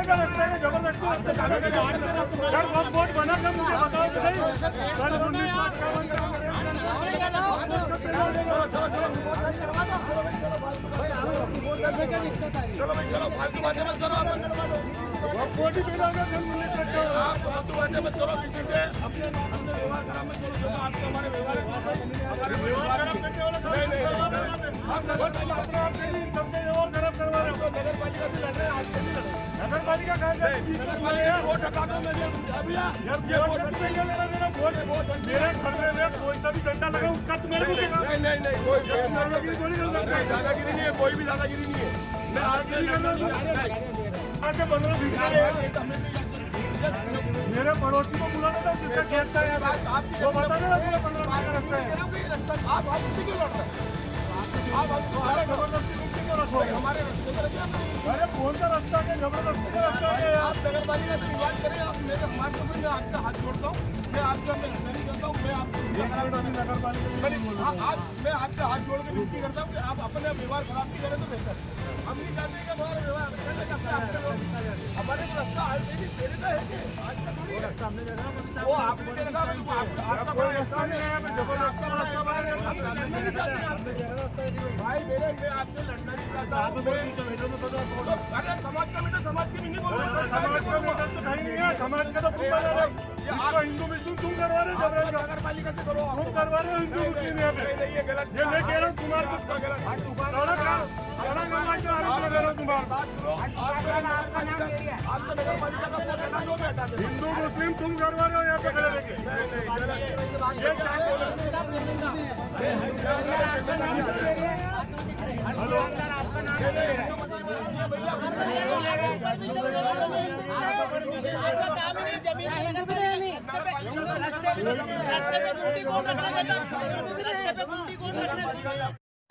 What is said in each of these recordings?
का रास्ता है, जबरदस्ती रास्ता जाना है। यार वक्त बोर्ड बना कर मुझे बताओ तो सही। चलो भाई चलो, फालतू बातें मत करो। वक्त बोर्ड ही बिना का हम नहीं करते हो। आप फालतू बातें मत करो किसी से। अपने व्यवहार खराब मत करो। आपके हमारे व्यवहार खराब करने वाला नहीं। आप नगर पालिका सबसे व्यवहार खराब करवा रहे हो। नगर पालिका से लड़ रहे हैं, आज से नहीं लड़े। नगर पालिका कहाँ से? नगर पालिका वोट हटाने में अभी यार ये वोट हटाने में वोट मेरे घर में कोई सा भी डंडा लगा उसका तुम्हारे को नहीं कोई दादागिरी थोड़ी कर सकते हैं। दादागिरी नहीं है, कोई भी दादागिरी नहीं है। मैं आज नहीं कर रहा हूँ। आज से 15 फीट का है। मेरे पड़ोसी को बुलाना था, जिसका खेत था यार, वो बता देना पूरा 15 फीट का रास्ता है। आप उसी क्यों लड़ते हैं? आप जबरदस्ती क्यों रखो? हमारे रास्ते में रखिए। अरे कौन सा रास्ता है? जबरदस्ती का रास्ता है। आप नगर पालिका से विवाद करें, आप मेरे समाज को मैं आपका हाथ जोड़ता हूँ। मैं आपका नहीं करता हूँ। मैं आपको नगर पालिका मैं आपका हाथ जोड़ के विनती करता हूँ कि आप अपने व्यवहार खराब नहीं करें तो बेहतर। हम नहीं चाहते कि हमारा व्यवहार हमारे को रास्ता आज नहीं मेरे का है कि आज का थोड़ी रास्ता हमने जगह वो आपने जगह आपका कोई रास्ता नहीं है। जबरदस्ती रास्ता बना भाई मेरे मैं आपसे लड़ना नहीं चाहता। अरे समाज का मीटर समाज के नहीं बोल रहे। समाज का मीटर तो कहीं नहीं है। समाज का तो तुम बना रहे हो। इसको हिंदू मुस्लिम तुम करवा रहे हो। नगर पालिका से करो, तुम करवा रहे हो हिंदू मुस्लिम। यहाँ पे ये गलत, ये मैं कह रहा हूँ तुम्हारे को गलत हिंदू मुस्लिम तुम करवा रहे हो यहाँ पे खड़े लेके।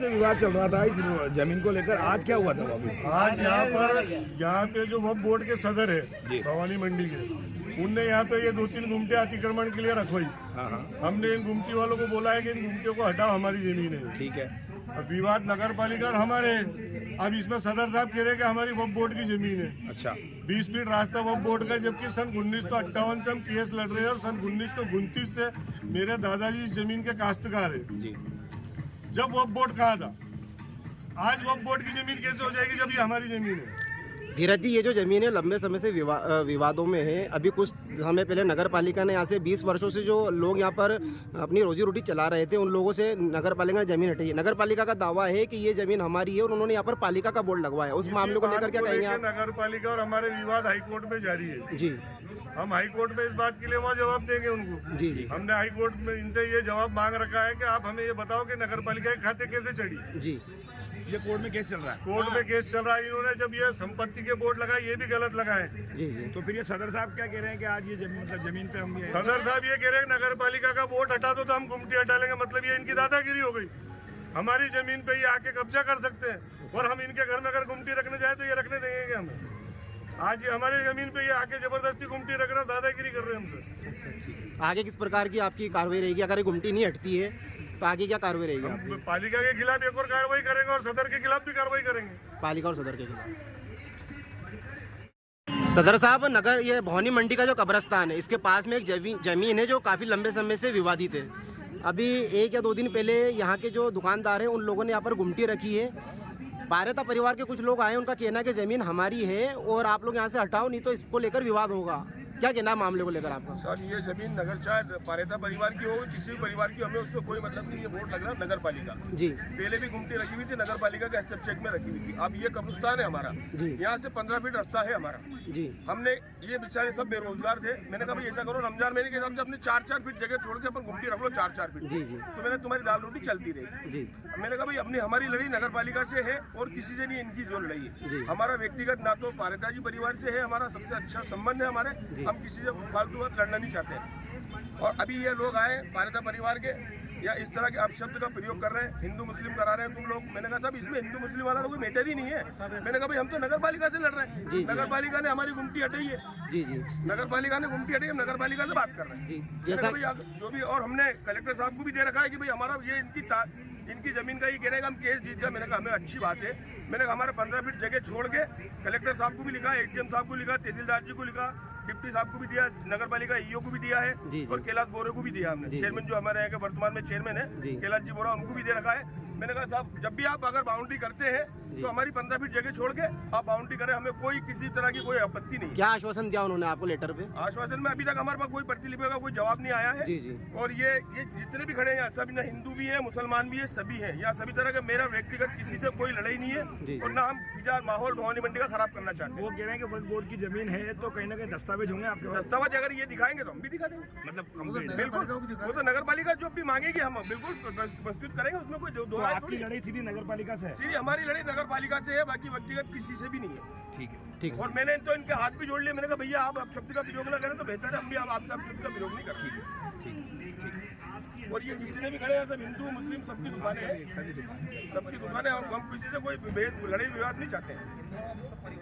विवाद चल रहा था इस जमीन को लेकर, आज क्या हुआ था वापस? आज यहाँ पे जो वक्फ बोर्ड के सदर है भवानी मंडी के, उनने यहाँ पे ये 2-3 गुमटे अतिक्रमण के लिए रखवाई। हमने इन गुमटी वालों को बोला है कि इन गुमटियों को हटाओ, हमारी जमीन है। ठीक है। अब विवाद नगर पालिका और हमारे, अब इसमें सदर साहब कह रहे हैं कि हमारी वक्फ बोर्ड की जमीन है। अच्छा। 20 फीट रास्ता वक्फ बोर्ड का, जबकि सन 1958 से हम केस लड़ रहे हैं और सन 1929 से मेरे दादाजी इस जमीन के काश्तकार है जी। जब वक्फ बोर्ड कहा था, आज वक्फ बोर्ड की जमीन कैसे हो जाएगी जब ये हमारी जमीन है? धीरज जी, ये जो ज़मीन है लंबे समय से विवादों में है। अभी कुछ समय पहले नगर पालिका ने यहाँ से 20 वर्षों से जो लोग यहाँ पर अपनी रोजी रोटी चला रहे थे, उन लोगों से नगर पालिका ने ज़मीन हटाई है। नगर पालिका का दावा है कि ये ज़मीन हमारी है और उन्होंने यहाँ पर पालिका का बोर्ड लगवाया। उस मामले को लेकर क्या कहेंगे आप? नगर पालिका और हमारे विवाद हाईकोर्ट में जारी है जी। हम हाईकोर्ट में इस बात के लिए वहाँ जवाब देंगे उनको। जी जी। हमने हाईकोर्ट में इनसे ये जवाब मांग रखा है कि आप हमें ये बताओ कि नगर पालिका के खाते कैसे चढ़ी। जी। ये कोर्ट में केस चल रहा है। कोर्ट में केस चल रहा है। इन्होंने जब ये संपत्ति के बोर्ड लगाए, ये भी गलत लगाए। जी जी। तो फिर ये सदर साहब क्या कह रहे हैं कि आज ये जमीन पे हम सदर साहब ये कह रहे हैं नगर पालिका का बोर्ड हटा दो तो हम गुमटी हटा लेंगे। मतलब ये इनकी दादागिरी हो गई। हमारी जमीन पे ये आके कब्जा कर सकते हैं और हम इनके घर में अगर गुमटी रखने जाए तो ये रखने देंगे क्या हमें? आज ये हमारी जमीन पे ये आके जबरदस्ती गुमटी रख रहे, दादागिरी कर रहे हैं हमसे। आगे किस प्रकार की आपकी कार्रवाई रहेगी? अगर ये गुमटी नहीं हटती है तो आगे क्या कार्रवाई रहेगी? पालिका के खिलाफ एक और कार्रवाई करेंगे और सदर के खिलाफ भी कार्रवाई करेंगे। पालिका और सदर के खिलाफ। सदर साहब, नगर ये भवानी मंडी का जो कब्रिस्तान है, इसके पास में एक जमीन है जो काफ़ी लंबे समय से विवादित है। अभी 1 या 2 दिन पहले यहाँ के जो दुकानदार हैं, उन लोगों ने यहाँ पर गुमटी रखी है। पारेता परिवार के कुछ लोग आए, उनका कहना है कि ज़मीन हमारी है और आप लोग यहाँ से हटाओ, नहीं तो इसको लेकर विवाद होगा। क्या कहना है मामले को लेकर आपका? सर, ये जमीन नगर चाहे पारेता परिवार की हो, किसी भी परिवार की, हमें उससे कोई मतलब नहीं। ये बोर्ड लग रहा है नगर पालिका जी। पहले भी गुमटी रखी हुई थी, नगर पालिका के हस्तक्षेप चेक में रखी हुई थी। अब ये कब्रिस्तान है हमारा जी। यहाँ से 15 फीट रास्ता है हमारा जी। हमने ये बेचारे सब बेरोजगार थे। मैंने कहा भाई ऐसा करो, रमजान महीने के हिसाब से अपने 4-4 फीट जगह छोड़ के अपन गुमटी रख लो 4-4 फीट जी जी। तो मैंने तुम्हारी दाल रोटी चलती रही जी। मैंने कहा भाई अपनी हमारी लड़ाई नगर पालिका से है और किसी से नहीं इनकी जो लड़ाई है। हमारा व्यक्तिगत ना तो पारेता जी परिवार से है, हमारा सबसे अच्छा संबंध है हमारे। हम किसी से लड़ना नहीं चाहते। और अभी ये लोग आए पारेता परिवार के, या इस तरह के अपशब्द का प्रयोग कर रहे हैं, हिंदू मुस्लिम करा रहे हैं तुम लोग। मैंने कहा साहब, इसमें हिंदू मुस्लिम वाला कोई मैटर ही नहीं है। मैंने कहा भाई हम तो नगर पालिका से लड़ रहे हैं। नगर पालिका ने हमारी गुमटी हटाई है जी जी। नगर पालिका ने गुमटी हटाई, हम नगर पालिका से बात कर रहे हैं जी। जैसा भाई जो भी, और हमने कलेक्टर साहब को भी दे रखा है कि भाई हमारा ये इनकी जमीन का ये कह रहे हैं कि हम केस जीत गए। मैंने कहा हमें अच्छी बात है। मैंने कहा हमारे 15 फीट जगह छोड़ के कलेक्टर साहब को भी लिखा, एसडीएम साहब को लिखा, तहसीलदार जी को लिखा, डिप्टी साहब को भी दिया, नगर पालिका ईओ को भी दिया है और कैलाश बोरे को भी दिया हमने। चेयरमैन जो हमारे यहाँ के वर्तमान में चेयरमैन है कैलाश जी बोरा, उनको भी दे रखा है। मैंने कहा साहब जब भी आप अगर बाउंड्री करते हैं तो हमारी 15 फीट जगह छोड़ के आप बाउंड्री करें, हमें कोई किसी तरह की कोई आपत्ति नहीं। क्या आश्वासन दिया उन्होंने आपको लेटर पे? आश्वासन में अभी तक हमारे पास कोई प्रतिलिपि का कोई जवाब नहीं आया है। और ये जितने भी खड़े हैं सभी ना हिंदू भी है, मुसलमान भी है, सभी हैं यहाँ सभी तरह के। मेरा व्यक्तिगत किसी से कोई लड़ाई नहीं है और ना हम फिलहाल माहौल भवानी मंडी का खराब करना चाहते हैं। वो कह रहे हैं कि वक्फ बोर्ड की जमीन है तो कहीं ना कहीं दस्तावेज होंगे आपके पास। दस्तावेज अगर ये दिखाएंगे तो हम भी दिखा देंगे। मतलब बिल्कुल वो तो नगर पालिका जो भी मांगेगी हम बिल्कुल प्रस्तुत करेंगे, उसमें कोई दो राय आपकी लड़ाई सीधी नगर पालिका से है? सीधी हमारी लड़ाई नगर पालिका से है, बाकी व्यक्तिगत किसी से भी नहीं है। ठीक है, ठीक। और मैंने तो इनके हाथ भी जोड़ लिए। मैंने कहा भैया आप शब्द का प्रयोग ना करें तो बेहतर है, हम भी आपसे शब्द का प्रयोग नहीं करेंगे। ठीक। और ये जितने भी खड़े हैं सब हिंदू मुस्लिम सबकी दुकानें हैं, सबकी दुकानें। हम किसी से कोई लड़ाई विवाद नहीं चाहते हैं।